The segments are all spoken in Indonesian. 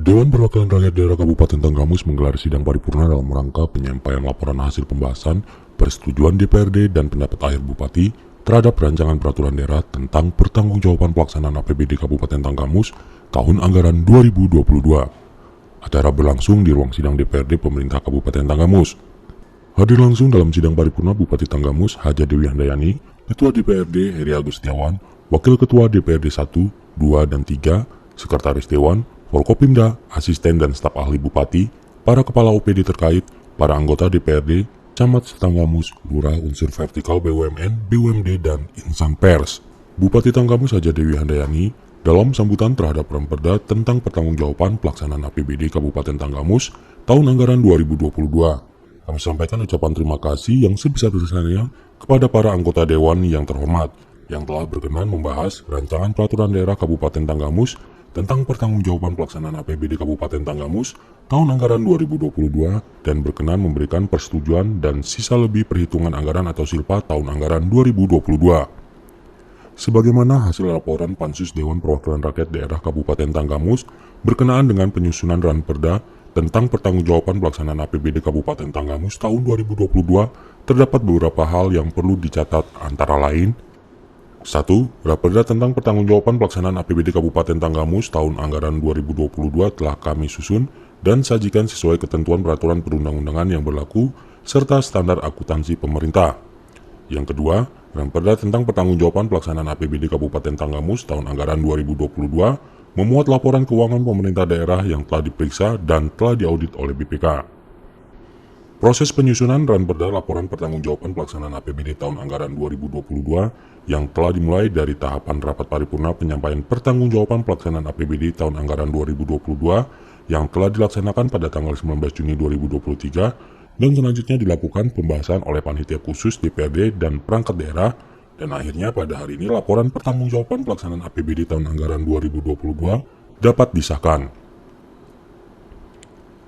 Dewan Perwakilan Rakyat Daerah Kabupaten Tanggamus menggelar sidang paripurna dalam rangka penyampaian laporan hasil pembahasan persetujuan DPRD dan pendapat akhir Bupati terhadap rancangan peraturan daerah tentang pertanggungjawaban pelaksanaan APBD Kabupaten Tanggamus tahun anggaran 2022. Acara berlangsung di ruang sidang DPRD Pemerintah Kabupaten Tanggamus. Hadir langsung dalam sidang paripurna Bupati Tanggamus Haja Dewi Handayani, Ketua DPRD Heri Agustiawan, Wakil Ketua DPRD 1, 2, dan 3, Sekretaris Dewan, Forkopimda, asisten dan staf ahli Bupati, para kepala OPD terkait, para anggota DPRD, camat setanggamus, lurah unsur vertikal BUMN, BUMD, dan insan pers. Bupati Tanggamus Haja Dewi Handayani dalam sambutan terhadap Ranperda tentang pertanggungjawaban pelaksanaan APBD Kabupaten Tanggamus tahun anggaran 2022. Kami sampaikan ucapan terima kasih yang sebesar-besarnya kepada para anggota Dewan yang terhormat yang telah berkenan membahas rancangan peraturan daerah Kabupaten Tanggamus tentang pertanggungjawaban pelaksanaan APBD Kabupaten Tanggamus tahun anggaran 2022 dan berkenan memberikan persetujuan dan sisa lebih perhitungan anggaran atau silpa tahun anggaran 2022. Sebagaimana hasil laporan Pansus Dewan Perwakilan Rakyat Daerah Kabupaten Tanggamus berkenaan dengan penyusunan Ranperda tentang pertanggungjawaban pelaksanaan APBD Kabupaten Tanggamus tahun 2022, terdapat beberapa hal yang perlu dicatat antara lain: 1. Ranperda tentang pertanggungjawaban pelaksanaan APBD Kabupaten Tanggamus tahun anggaran 2022 telah kami susun dan sajikan sesuai ketentuan peraturan perundang-undangan yang berlaku serta standar akuntansi pemerintah. Yang kedua, Ranperda tentang pertanggungjawaban pelaksanaan APBD Kabupaten Tanggamus tahun anggaran 2022 memuat laporan keuangan pemerintah daerah yang telah diperiksa dan telah diaudit oleh BPK. Proses penyusunan Ranperda laporan pertanggungjawaban pelaksanaan APBD tahun anggaran 2022 yang telah dimulai dari tahapan rapat paripurna penyampaian pertanggungjawaban pelaksanaan APBD tahun anggaran 2022 yang telah dilaksanakan pada tanggal 19 Juni 2023 dan selanjutnya dilakukan pembahasan oleh panitia khusus DPRD dan perangkat daerah, dan akhirnya pada hari ini laporan pertanggungjawaban pelaksanaan APBD tahun anggaran 2022 dapat disahkan.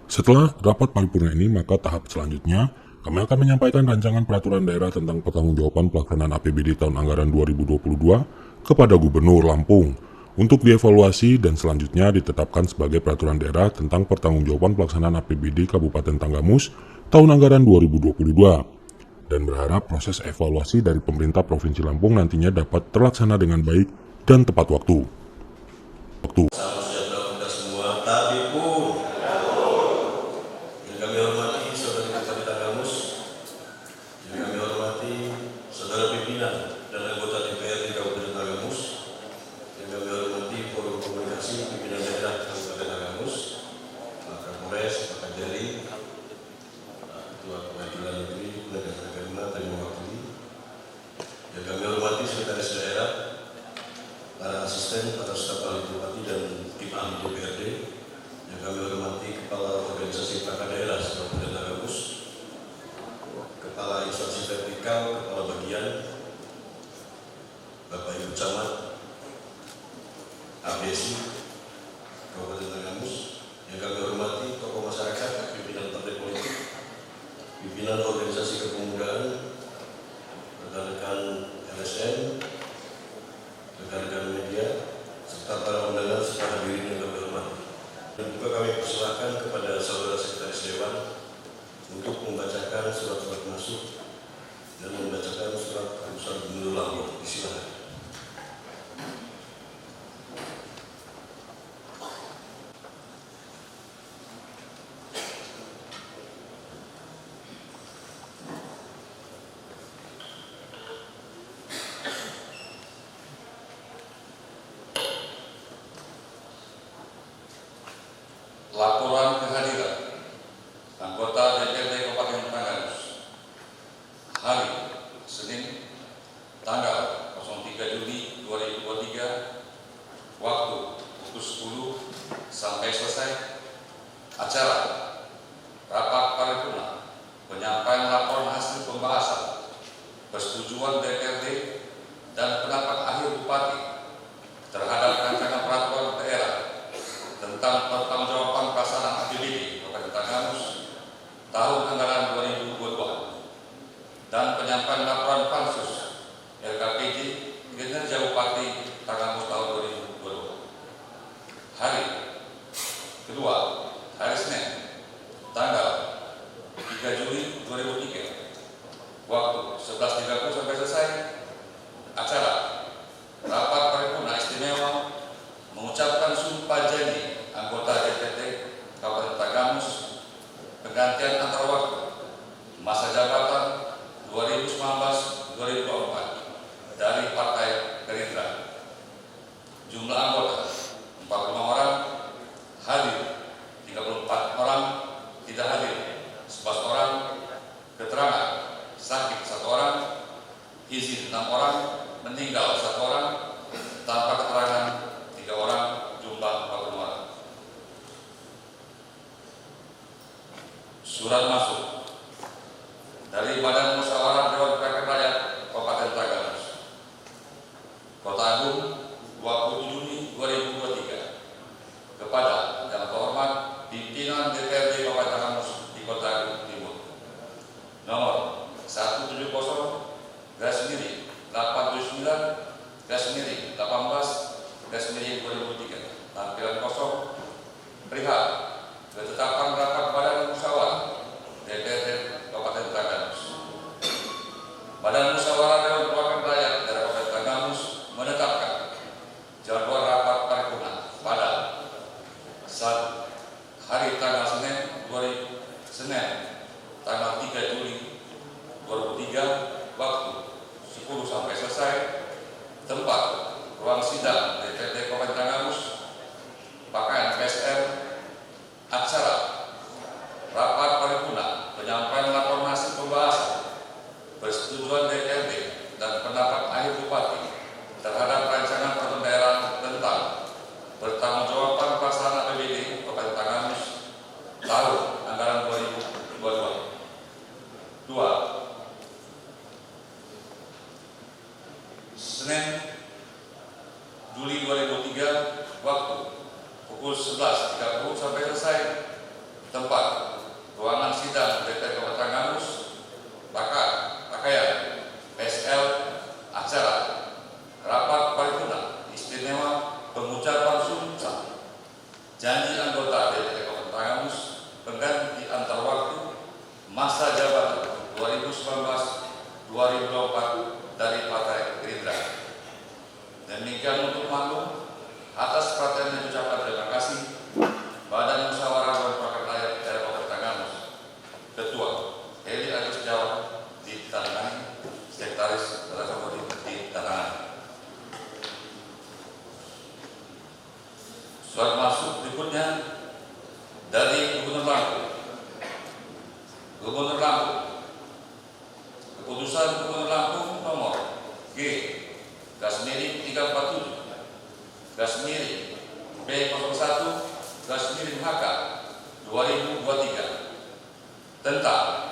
Setelah rapat paripurna ini, maka tahap selanjutnya kami akan menyampaikan rancangan peraturan daerah tentang pertanggungjawaban pelaksanaan APBD tahun anggaran 2022 kepada Gubernur Lampung untuk dievaluasi dan selanjutnya ditetapkan sebagai peraturan daerah tentang pertanggungjawaban pelaksanaan APBD Kabupaten Tanggamus tahun anggaran 2022. Dan berharap proses evaluasi dari pemerintah Provinsi Lampung nantinya dapat terlaksana dengan baik dan tepat waktu. Salam sejahtera untuk semua. Tapi pun yang kami hormati saudara Bupati Tanggamus, yang kami hormati saudara pimpinan dan anggota DPRD Kabupaten Tanggamus, yang kami hormati Forum Komunikasi Pimpinan Daerah Kabupaten Tanggamus, Pak Kapolres, Pak Kajari, Ketua Pengadilan Negeri Negara Agama dan mewakili, yang kami hormati sekretaris daerah, para asisten, para staf ahli Bupati dan tim ahli DPRD, yang kami hormati Kepala Organisasi Perangkat Daerah Kabupaten Tanggamus, Kepala Instansi Vertikal, Kepala Bagian, Bapak Ibu Camat, ABSI, Kabupaten Tanggamus, yang kami hormati tokoh masyarakat, pimpinan partai politik, pimpinan organisasi kepemudaan, rekan-rekan LSM, rekan-rekan media, serta para undangan serta hadirin yang kami hormati. Dan juga kami persilahkan kepada saudara sekretaris Dewan untuk membacakan surat-surat masuk dan membacakan surat keputusan Gubernur Lampung. Silakan. Laporan kehadiran anggota DPRD Kabupaten Tanggamus hari Senin tanggal 03 2003. Waktu 11.30 sampai selesai acara. Rapat paripurna istimewa mengucapkan sumpah janji anggota DPD Kabupaten Tagamus pergantian antar waktu masa jabatan 2019-2024 dari Partai Gerindra. Jumlah anggota 45 orang, hadir 34 orang, tidak hadir 11 orang, keterangan sakit 1 orang, izin 6 orang, meninggal 1 orang, tanpa keterangan 3 orang, jumlah 40 orang. Surat masuk dari Badan Musyawarah Dewan Perwakilan Rakyat Kabupaten Tagamus, Kota Agung, 27 Juni 2023 kepada yang terhormat pimpinan DPRD Kabupaten Tagamus di Kota Agung Timur. Nomor 170-879-18-2003 tampilan kosong perihal ketetapan rapat Badan Musyawarah DPRD Kabupaten Tagamus. Badan Musyawarah Dewan Perwakilan Rakyat daerah Kabupaten Tagamus menetapkan jadwal rapat paripurna pada saat hari tanggal Senin tanggal 3 Juli 2003 waktu 10 sampai selesai, tempat ruang sidang DPRD Kabupaten Tagamus, pakaian PSR, acara rapat paripurna penyampaian laporan hasil pembahasan persetujuan DPRD dan pendapat akhir Bupati terhadap rancangan peraturan daerah tentang pertanggungjawaban pelaksanaan APBD Kabupaten Tagamus tahun anggaran 2022. 2. Senin Juli 2003 waktu pukul 11.30 sampai selesai, tempat ruangan sidang DPRD Kabupaten Tagamus, pakaian PSL, acara rapat paripurna istimewa pengucapan sumpah janji anggota DPRD Kabupaten Tagamus pengganti antar waktu masa jabatan 2019-2024 dari Partai Gerindra. Demikian untuk maklum, atas perhatiannya ucapkan terima kasih Badan Musyawarah Dewan Perwakilan Rakyat daerah Kabupaten Tagamus, Ketua Heli Agus Jawa ditandatangani, Sekretaris Raja Bodi ditandatangani. Surat masuk berikutnya dari Gubernur Lampung. Gubernur Lampung, keputusan Gubernur Lampung nomor G/347/B01/HK 2023 tentang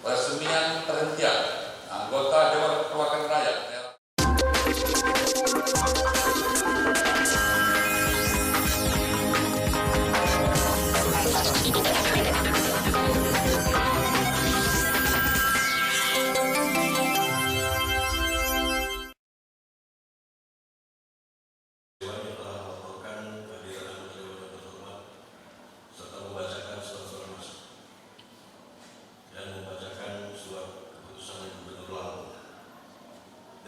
peresmian perhentian anggota Dewan Perwakilan Rakyat daerah.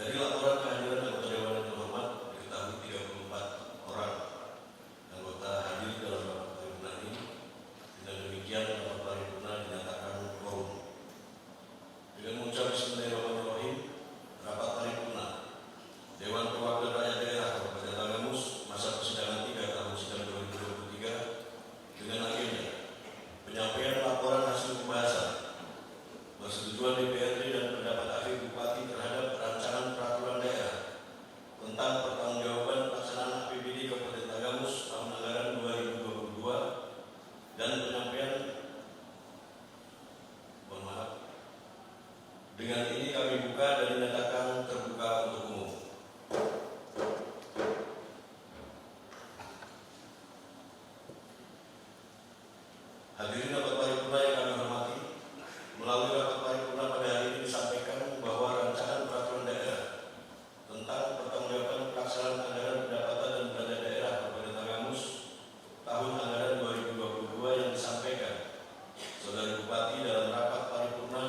Dari laporan kehadiran anggota Dewan yang terhormat diketahui 34 orang anggota hadir dalam rapat paripurna ini. Dengan demikian rapat paripurna dinyatakan quorum. Dengan mengucap Bismillahirrahmanirrahim, rapat paripurna Dewan Perwakilan Rakyat Daerah Kabupaten Tagamus masa persidangan 3 tahun sidang 2023 dengan agenda penyampaian laporan hasil pembahasan persetujuan DPRD dan pendapat akhir Bupati terhadap rancangan peraturan daerah tentang pertanggungjawaban pelaksanaan APBD Kabupaten Tagamus tahun anggaran 2022 dan penyampaian dengan ini kami buka dan dinyatakan terbuka untuk umum. Hadirin rapat paripurna yang kami hormati, melalui rapat paripurna pada hari ini disampaikan bahwa rancangan peraturan daerah tentang pertanggungjawaban pelaksanaan anggaran pendapatan dan belanja daerah Kabupaten Tagamus tahun anggaran 2022 yang disampaikan Saudara Bupati dalam rapat paripurna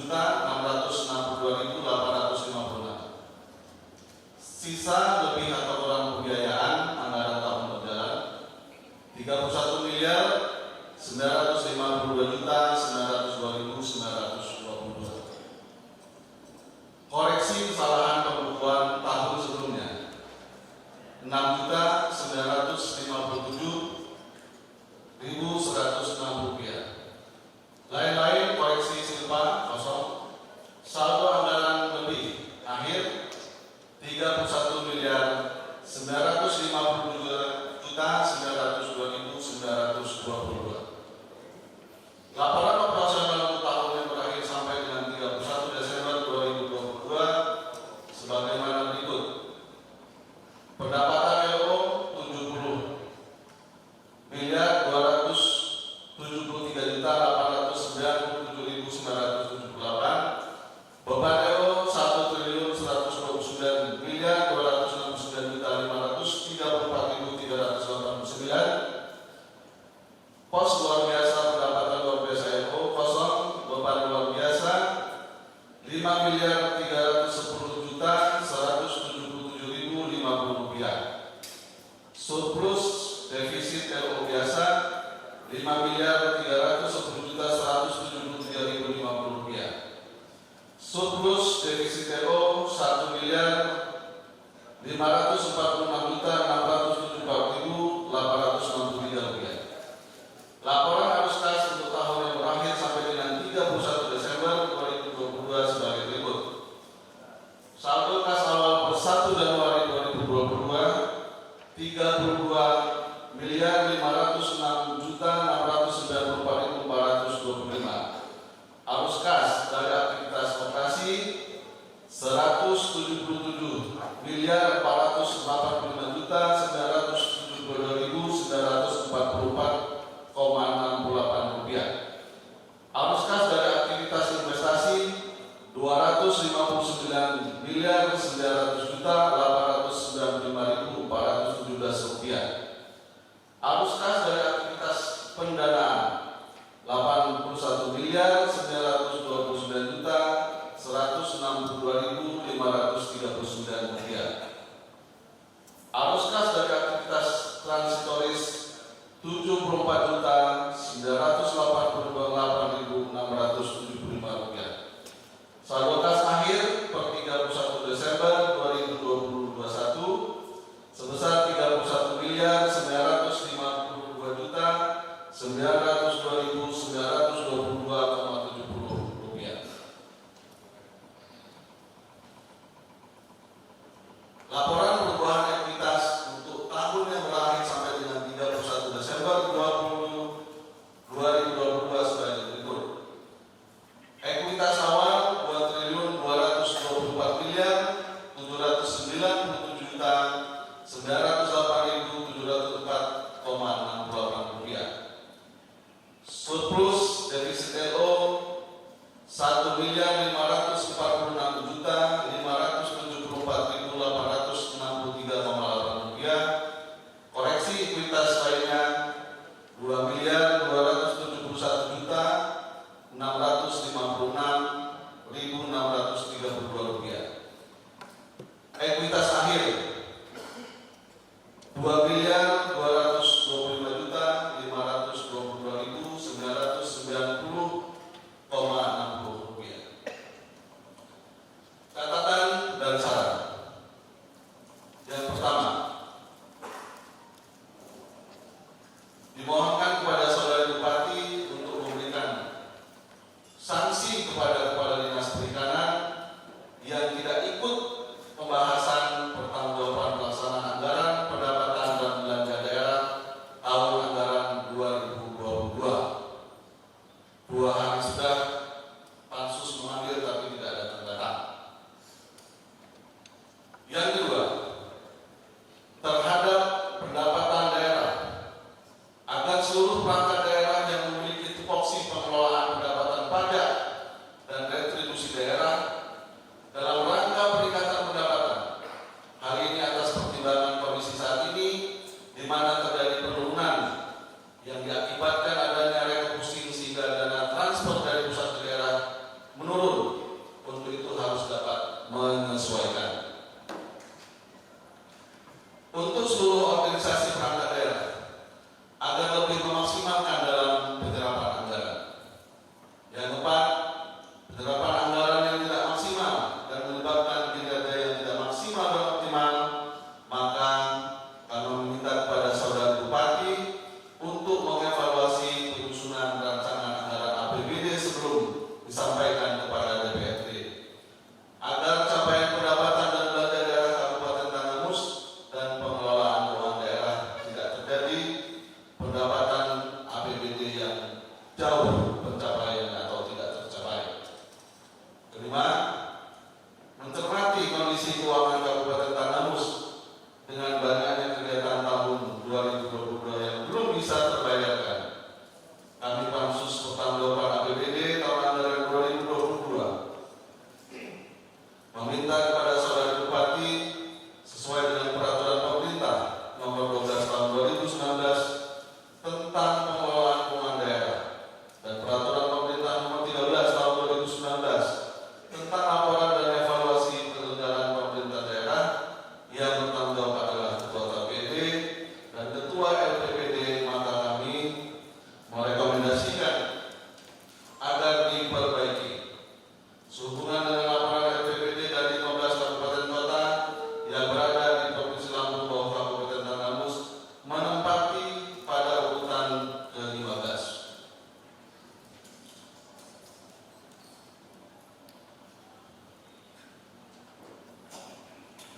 662.856. Sisa lebih atau kurang pembiayaan anggaran tahun berjalan 31.952.902.922. Koreksi kesalahan pembukuan tahun sebelumnya 6.957.106 rupiah. Lain-lain koreksi silpa kosong. Saldo anggaran lebih akhir 31.952.902.922. Laporan operasional untuk tahun yang berakhir sampai dengan 31 Desember 2022 sebagaimana berikut. Pendapatan LO 70.273.897.978. Beban LO 1.129.269.534.389. Pos luar biasa pendapatan luar biasa LO kosong. Beban luar biasa 5.310.177.050 rupiah. Surplus defisit LO biasa 5.310.173.050 rupiah. Surplus defisit LO 1.546.674.863 rupiah. Laporan arus kas untuk tahun yang berakhir sampai dengan 31 Desember 2022 sebagai berikut. Saldo kas awal per 1 Januari 2022 32.506.694.425. Arus kas dari aktivitas operasi 179.942.944,68 rupiah. Arus kas dari aktivitas investasi 259.900.895.417 rupiah. Arus kas dari aktivitas pendanaan 81.929.162.539 rupiah. Arus kas dari aktivitas transitoris 74.988.675 rupiah. Saldo kas akhir per 31 Desember 2021 sebesar 31.902.922,70 rupiah. Laporan perubahan ekuitas untuk tahun yang berakhir sampai dengan 31 Desember 2022 sebagai berikut. Ekuitas awal 2.247.908.704,68 rupiah. Surplus defisit LO 1.574.574.863,8 rupiah. Koreksi ekuitas lainnya 2.277.656.632 rupiah. Ekuitas akhir 2.225.522.990,60 rupiah. Catatan dan saran. Yang pertama, dimohonkan kepada saudara Bupati untuk memberikan sanksi kepada Kepala Dinas Perikanan yang tidak ikut pembahasan pertanggungjawaban pelaksanaan anggaran pendapatan dan belanja daerah tahun anggaran 2022. 2 hari sudah pansus memanggil tapi tidak datang-datang. Yang kedua, terhadap pendapatan daerah agar seluruh perangkat daerah yang memiliki tupoksi pengelolaan pendapatan pajak dan retribusi daerah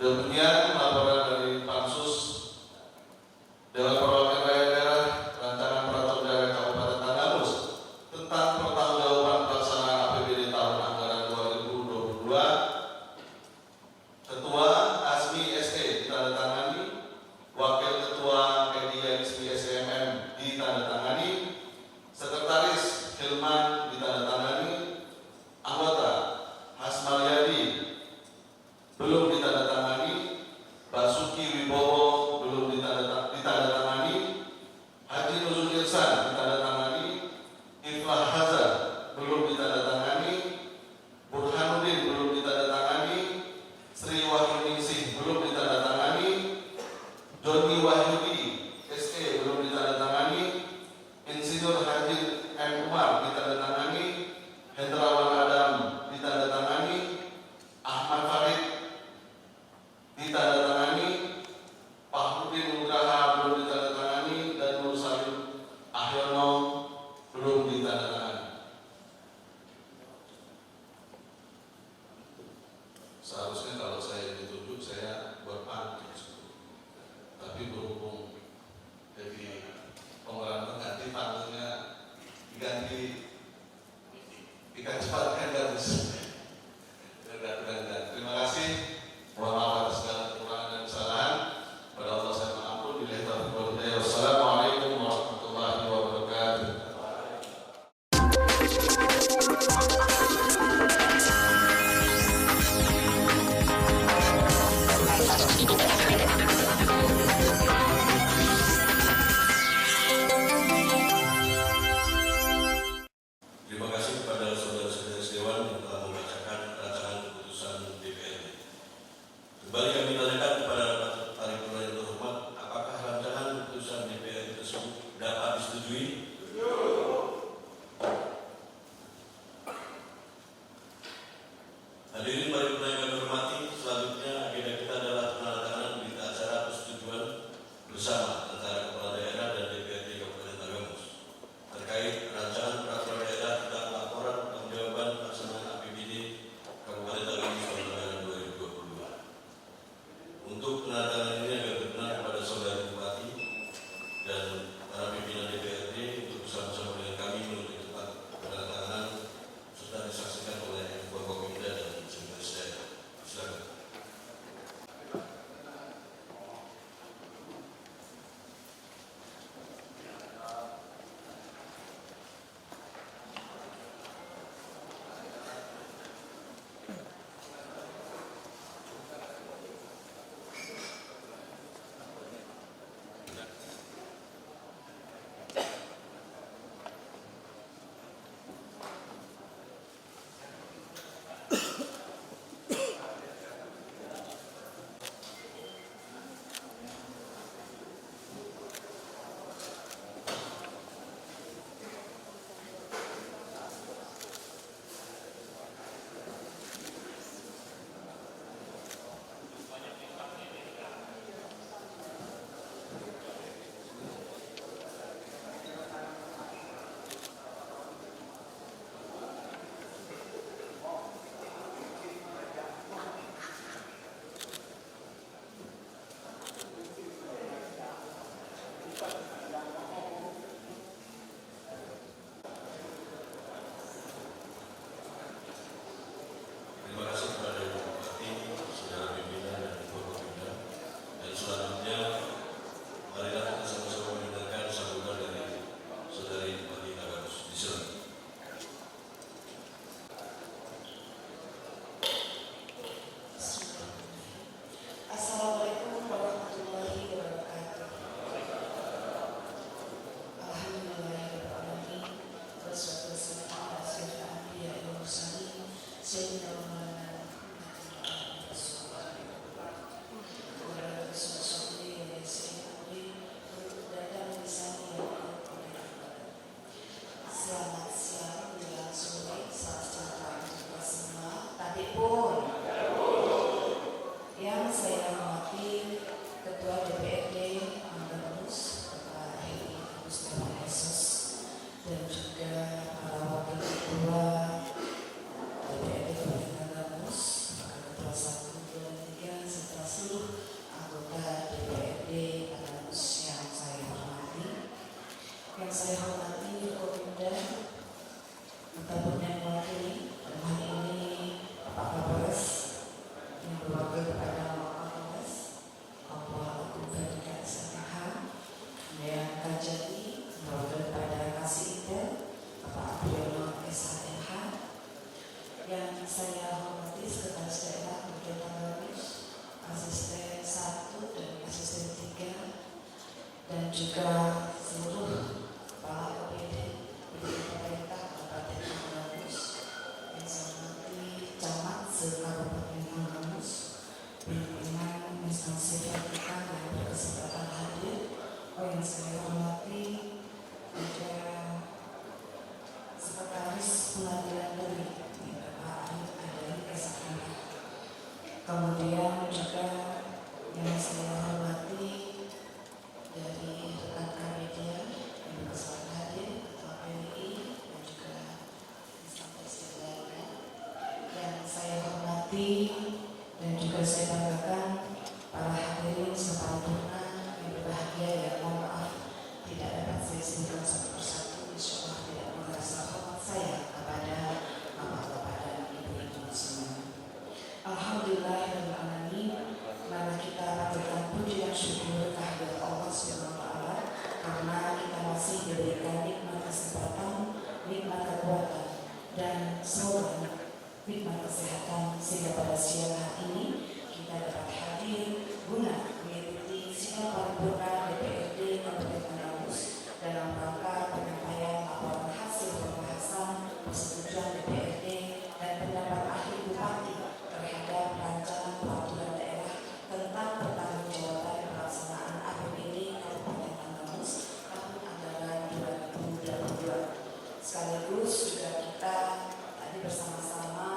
Demikian laporan dari Pansus Dewan Perwakilan Rakyat Daerah Rancangan Peraturan Daerah Kabupaten Tanggamus tentang pertanggungjawaban pelaksanaan APBD tahun anggaran 2022. Ketua Asmi SE ditandatangani, Wakil Ketua Media Ismi SMM ditandatangani, Sekretaris Hilman ditandatangani, anggota Hasmalyadi belum ditandatangani, Basuki Wibowo belum ditandatangani, Haji Nuzul Irsan ditandatangani, Iflah Hazar belum ditandatangani, Burhanuddin belum ditandatangani, Sri Wahyuningsih belum ditandatangani, Joni Wahyudi SE belum ditandatangani, Insinyur Haji M. Umar ditandatangani, Hendrawan Adam ditandatangani, Ahmad Farid ditandatangani, Fahrudin Nugraha belum ditandatangani, dan Nur Salim Ahyono belum ditandatangani. Seharusnya kalau saya ditunjuk saya berpantun, tapi berhubung jadi pemeran pengganti, panggungnya diganti cepat kan bagus. Terima kasih. Mohon maaf atas segala kekurangan dan kesalahan. Pada Allah saya mengampun. Billahi taufiq wal hidayah. Wassalamualaikum warahmatullahi wabarakatuh. Terima kasih kepada saudara-saudara Dewan yang telah membacakan rancangan keputusan DPRD. Kembali kami tanyakan kepada paripurna yang terhormat, apakah rancangan keputusan DPRD tersebut dapat disetujui? Hadirin paripurna yang kami hormati, selanjutnya agenda kita adalah penandatanganan berita acara persetujuan bersama antara Kepala Daerah dan DPRD Kabupaten Tanggamus terkait rancangan peraturan daerah tentang laporan pertanggungjawaban pelaksanaan APBD Kabupaten Tanggamus tahun anggaran 2022. Untuk penandatanganan ini agar berkenan kepada saudara Bupati dan para pimpinan DPRD untuk bersama-sama dengan kami menuju tempat penandatanganan serta disaksikan oleh Forkopimda dan Sekretaris Daerah. Silakan. Terima kasih kepada Ibu Bupati, saudara pimpinan dan Forkopimda. Dan selanjutnya, marilah kita sama-sama mendengarkan sambutan dari saudari Bupati Tanggamus. Disilakan. Assalamualaikum warahmatullahi wabarakatuh. Alhamdulillahirrahmanirrahim. Wassalatu wassalamu ala asyrofil anbiya'i wal mursalin sayyidina wa maulana Muhammadin rasulullah. Wa ala alihi wa sahbihi untuk datang di sana. Selamat siang, menjelang sore, salam sejahtera untuk kita semua. Tapi pun yang saya hormati Ketua DPRD Tanggamus, Bapak Heri Mustafa Yesus, dan juga para wakil ketua DPRD Kabupaten Tanggamus, Ketua 1, 2, 3, serta yang saya hormati Sekretaris Daerah Kabupaten Tanggamus, Asisten 1 dan Asisten 3, dan juga seluruh kepala OPD pemerintah Kabupaten Tanggamus, yang saya hormati camat se-Kabupaten Tanggamus, pimpinan instansi vertikal yang berkesempatan hadir, yang saya hormati juga Sekretaris Pengadilan Negeri Bapak Arif Adani Kesakana. Kemudian juga yang saya hormati dari rekan media yang berkesempatan hadir, Ketua PWI dan juga instansi lainnya. Yang saya hormati dan juga saya banggakan para hadirin separipurna yang berbahagia, yang mohon maaf tidak dapat saya sebutkan satu persatu, insya Allah tidak merasa hormat saya kepada bapak-bapak dan ibu-ibu semua. Alhamdulillahirrahmanirrahim. Mari kita panjatkan puji dan syukur kehadirat Allah Subhanahu wa Ta'ala karena kita masih diberikan nikmat kesempatan, nikmat kekuatan, dan semoga nikmat kesehatan sehingga pada siang hari ini kita dapat hadir guna mengikuti sidang paripurna DPRD Kabupaten Tanggamus dalam rangka penyampaian laporan hasil pembahasan persetujuan DPRD dan pendapat ahli bupati terhadap rancangan peraturan daerah tentang pertanggungjawaban pelaksanaan APBD Kabupaten Tanggamus tahun anggaran 2022. Sekaligus juga kita tadi bersama-sama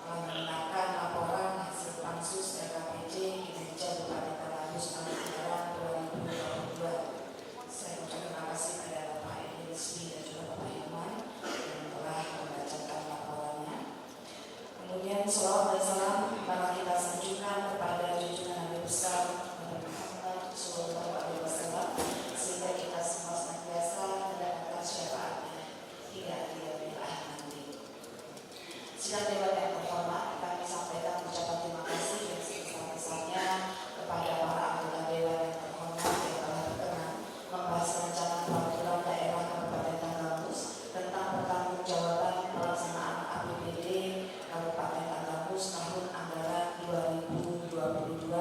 mendengarkan laporan hasil pansus RKPJ kinerja Bupati Tanggamus tahun anggaran 2022. Saya ucapkan terima kasih kepada Bapak Edi Rizky dan juga Bapak Hilman yang telah membacakan laporannya. Kemudian salawat dan salam mari kita sanjungkan kepada junjungan Nabi besar Nabi Muhammad SAW sehingga kita semua senantiasa mendapatkan syafaatnya hingga akhir nanti. Sidang dewan yang terhormat, kami sampaikan ucapan terima kasih yang sebesar-besarnya kepada para anggota dewan yang terhormat yang telah berkenan membahas rancangan peraturan daerah Kabupaten Tanggamus tentang pertanggungjawaban pelaksanaan APBD Kabupaten Tanggamus tahun anggaran 2022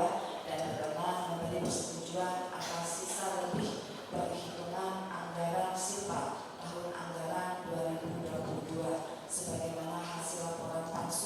dan berkenan memberi persetujuan atas sisa lebih perhitungan anggaran SIPA tahun anggaran 2022 sebagaimana hasil laporan pansus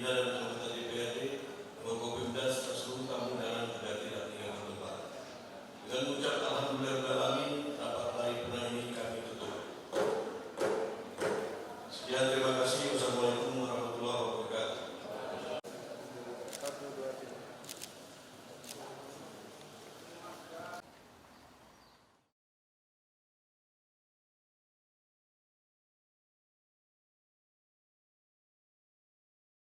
tidak ada